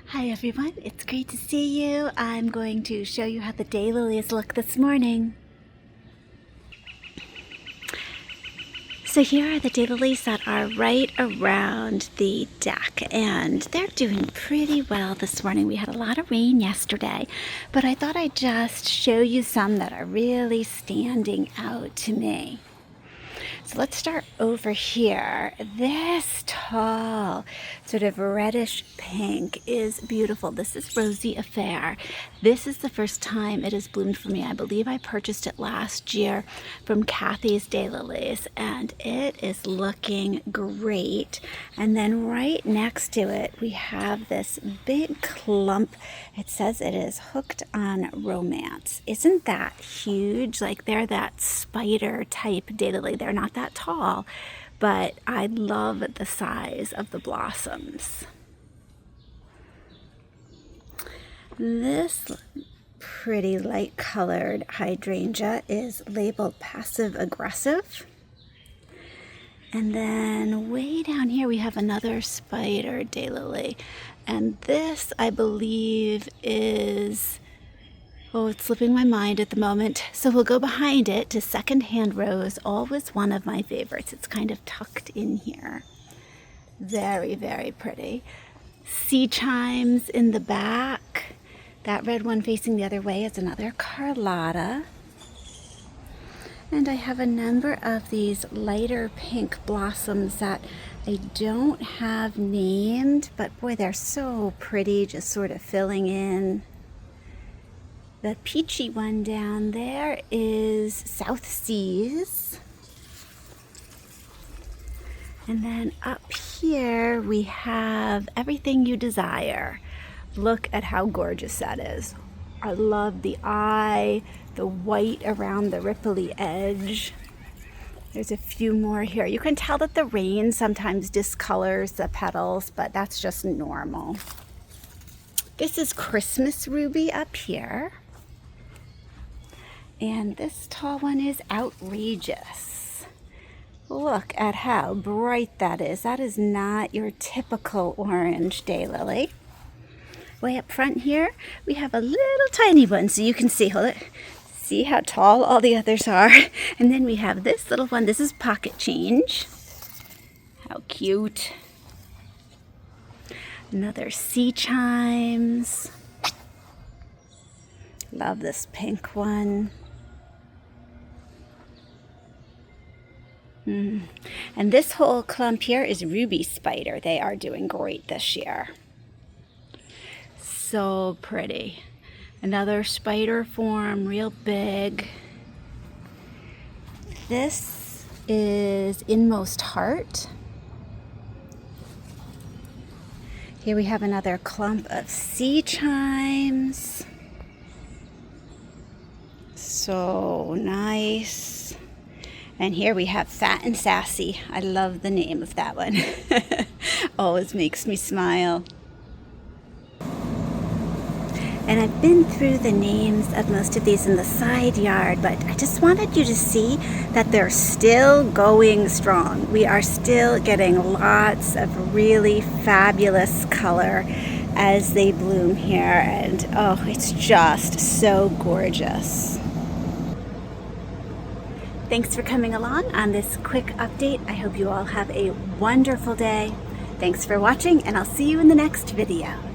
Hi everyone, it's great to see you. I'm going to show you how the daylilies look this morning. So here are the daylilies that are right around the deck, and they're doing pretty well this morning. We had a lot of rain yesterday, but I thought I'd just show you some that are really standing out to me. So let's start over here. This tall, sort of reddish pink is beautiful. This is Rosy Affair. This is the first time it has bloomed for me. I believe I purchased it last year from Kathy's Daylilies, and it is looking great. And then right next to it, we have this big clump. It says it is Hooked on Romance. Isn't that huge? Like they're that spider type daylily. They're not that tall, but I love the size of the blossoms. This pretty light colored hydrangea is labeled Passive Aggressive. And then way down here we have another spider daylily. And this, I believe, is, oh, it's slipping my mind at the moment. So we'll go behind it to Secondhand Rose, always one of my favorites. It's kind of tucked in here. Very, very pretty. Sea chimes in the back. That red one facing the other way is another Carlotta. And I have a number of these lighter pink blossoms that I don't have named, but boy, they're so pretty, just sort of filling in. The peachy one down there is South Seas. And then up here we have Everything You Desire. Look at how gorgeous that is. I love the eye, the white around the ripply edge. There's a few more here. You can tell that the rain sometimes discolors the petals, but that's just normal. This is Christmas Ruby up here. And this tall one is Outrageous. Look at how bright that is. That is not your typical orange daylily. Way up front here, we have a little tiny one, so you can see, hold it, see how tall all the others are. And then we have this little one. This is Pocket Change. How cute. Another Sea Chimes. Love this pink one. And this whole clump here is Ruby Spider. They are doing great this year. So pretty. Another spider form, real big. This is Inmost Heart. Here we have another clump of Sea Chimes. So nice. And here we have Fat and Sassy. I love the name of that one. Always makes me smile. And I've been through the names of most of these in the side yard, but I just wanted you to see that they're still going strong. We are still getting lots of really fabulous color as they bloom here, and oh, it's just so gorgeous. Thanks for coming along on this quick update. I hope you all have a wonderful day. Thanks for watching, and I'll see you in the next video.